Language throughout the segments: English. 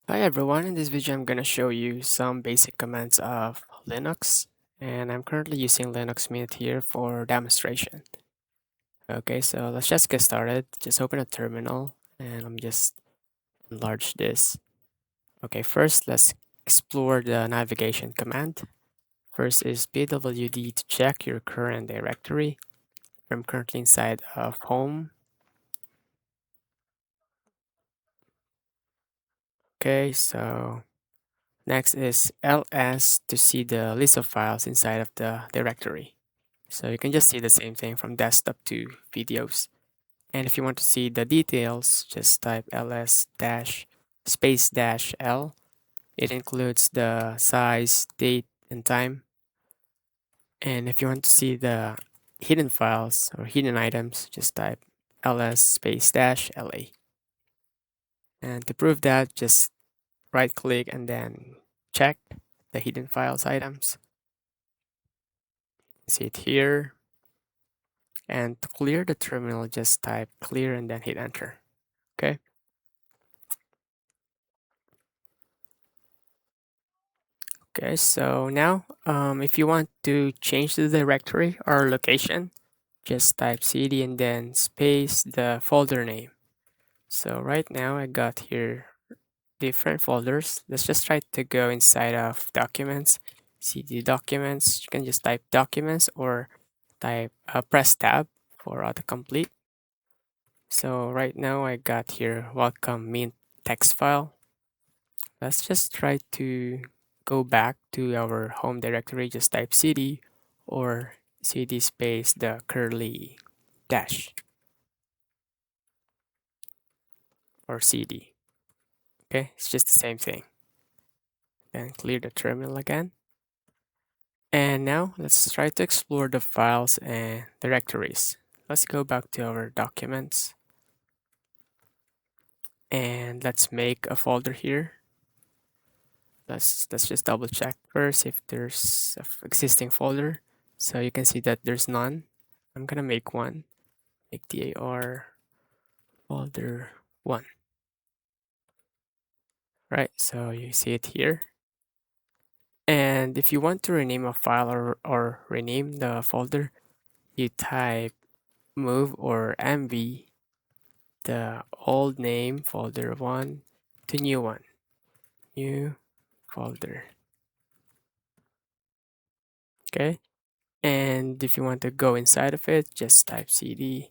Hi everyone, in this video I'm going to show you some basic commands of Linux, and I'm currently using Linux Mint here for demonstration. Okay, so let's just get started. Just open a terminal and let me just enlarge this. Okay, first let's explore the navigation command. First is pwd to check your current directory. I'm currently inside of home. Okay, so next is ls to see the list of files inside of the directory. So you can just see the same thing from desktop to videos. And if you want to see the details, just type ls dash space dash l. It includes the size, date, and time. And if you want to see the hidden files or hidden items, just type ls space dash la. And to prove that, just right click and then check the hidden files items. See it here. And to clear the terminal, just type clear and then hit enter. Okay. Okay, so now if you want to change the directory or location, just type cd and then space the folder name. So right now I got here different folders. Let's just try to go inside of documents, cd documents. You can just type documents or type press tab for autocomplete. So right now I got here welcome mint text file. Let's just try to go back to our home directory. Just type cd or cd space the curly dash or cd. Okay, it's just the same thing. Then clear the terminal again. And now let's try to explore the files and directories. Let's go back to our documents and let's make a folder here. Let's just double check first if there's an existing folder. So you can see that there's none. I'm gonna make one. mkdir folder 1. Right, so you see it here. And if you want to rename a file or rename the folder, you type move or mv the old name folder 1 to new one, new folder. Okay, and if you want to go inside of it, just type cd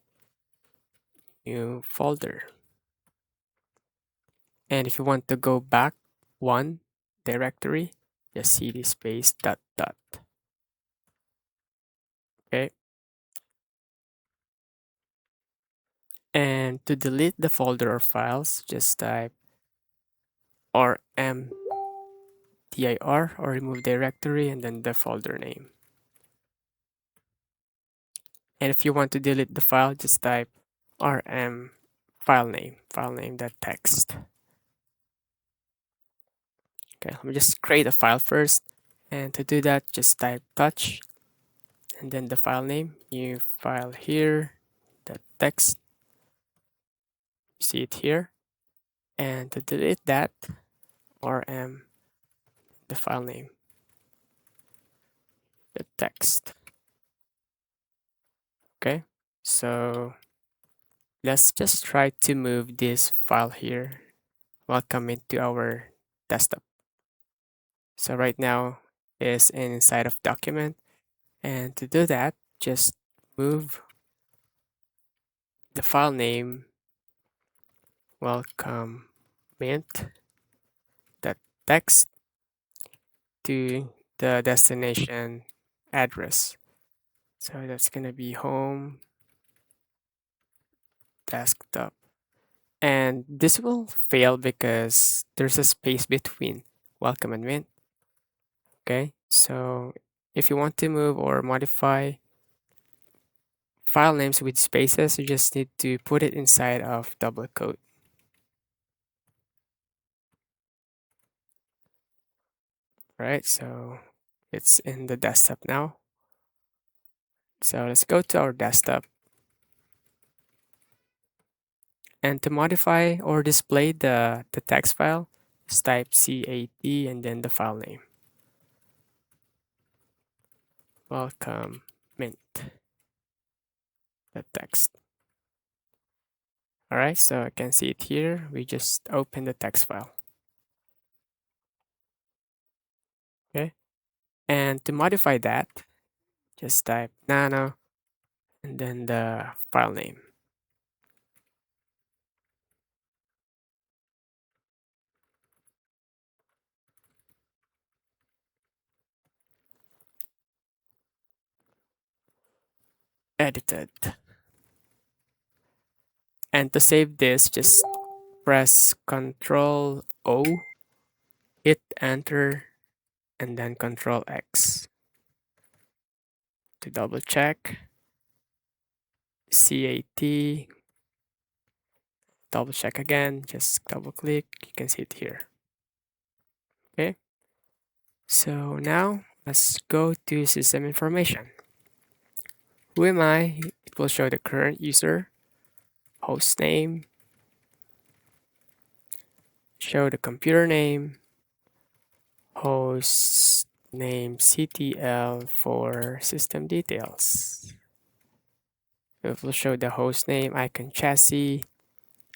new folder. And if you want to go back one directory, just cd space dot dot. Okay, and to delete the folder or files, just type rmdir or remove directory and then the folder name. And if you want to delete the file, just type rm file name that text. Okay, let me just create a file first. And to do that, just type touch and then the file name, new file here, the text, you see it here. And to delete that, rm the file name, the text. Okay, so let's just try to move this file here. Welcome into our desktop. So right now is inside of document. And to do that, just move the file name welcome mint that text to the destination address. So that's gonna be home desktop. And this will fail because there's a space between welcome and mint. Okay, so if you want to move or modify file names with spaces, you just need to put it inside of double quote. Right, so it's in the desktop now. So let's go to our desktop. And to modify or display the text file, Just type CAT and then the file name. Welcome mint, the text. All right, so I can see it here. We just open the text file. Okay. And to modify that, just type nano and then the file name. Edited. And to save this, just press Control O, hit enter, and then Control X to double check. CAT, double check again, just double click, you can see it here. Okay, so now let's go to system information. Who am I? It will show the current user, host name, show the computer name, host name CTL for system details. It will show the host name, icon chassis,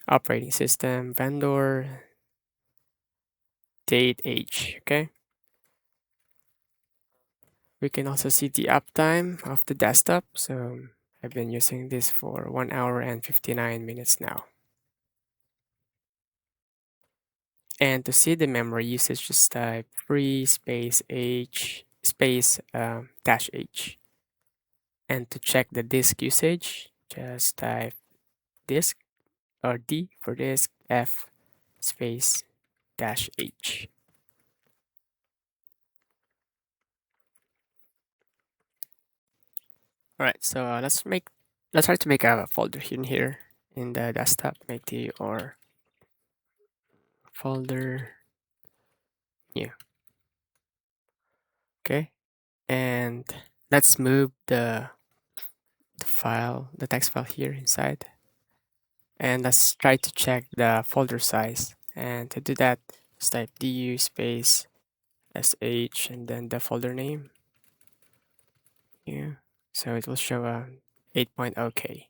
operating system, vendor, date, age. Okay. We can also see the uptime of the desktop. So I've been using this for 1 hour and 59 minutes now. And to see the memory usage, just type free space h space dash h. And to check the disk usage, just type disk or D for disk, F space dash H. All right, so let's try to make a folder in here in the desktop. Make the or folder new. Okay, and let's move the text file here inside, and let's try to check the folder size. And to do that, just type du space sh and then the folder name. Yeah, so it will show a 8.0K.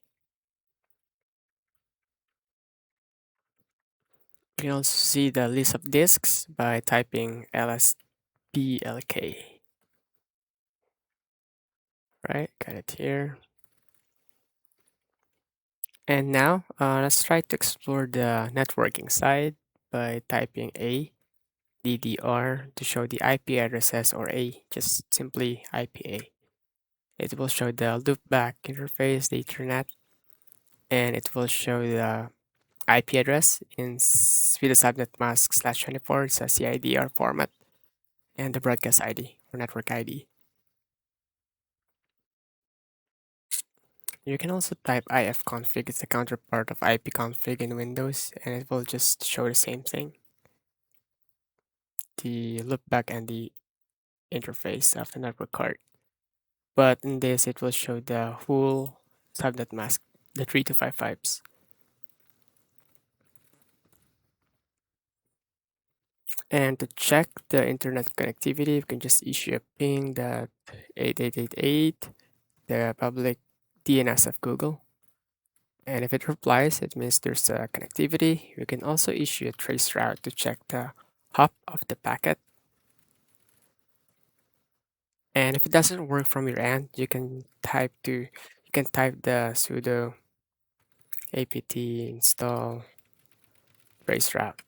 You can also see the list of disks by typing lsblk. Right, got it here. And now let's try to explore the networking side by typing a DDR to show the IP addresses or a just simply IPA. It will show the loopback interface, the Ethernet, and it will show the IP address with the subnet mask /24, it's a CIDR format, and the broadcast ID or network ID. You can also type ifconfig, it's the counterpart of ipconfig in Windows, and it will just show the same thing, the loopback and the interface of the network card. But in this, it will show the whole subnet mask, the 3255s. And to check the internet connectivity, you can just issue a ping that 8888, the public DNS of Google. And if it replies, it means there's a connectivity. You can also issue a trace route to check the hop of the packet. And if it doesn't work from your end, you can type the sudo apt install trace route.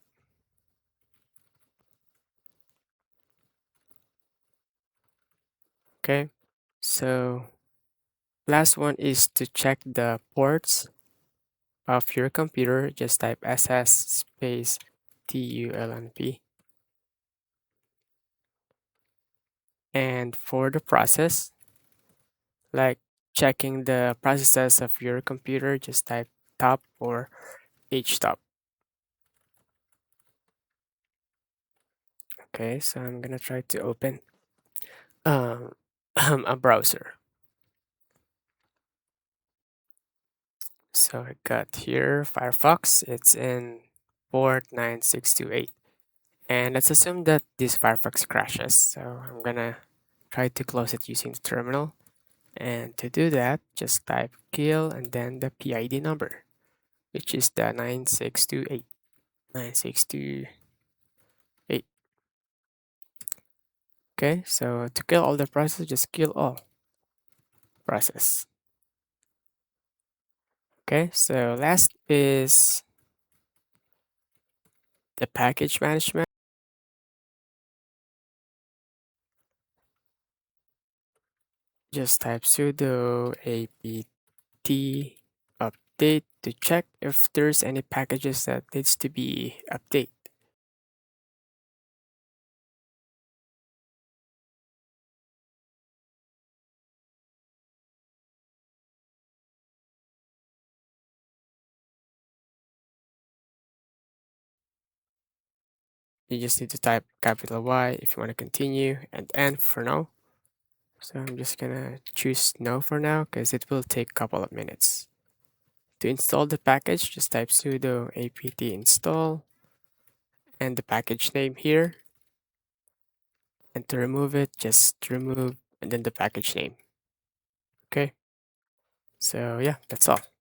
Okay. So last one is to check the ports of your computer. Just type ss space tulnp. And for the process, like checking the processes of your computer, just type top or htop. Okay, so I'm gonna try to open um, a browser. So I got here Firefox. It's in port 9628. And let's assume that this Firefox crashes. So I'm gonna try to close it using the terminal. And to do that, just type kill and then the PID number, which is the 9628. 9628. Okay, so to kill all the processes, just kill all process. Okay, so last is the package management. Just type sudo apt update to check if there's any packages that needs to be updated. You just need to type capital Y if you want to continue and N for no. So I'm just gonna choose no for now because it will take a couple of minutes. To install the package, just type sudo apt install and the package name here. And to remove it, just remove and then the package name. Okay. So yeah, that's all.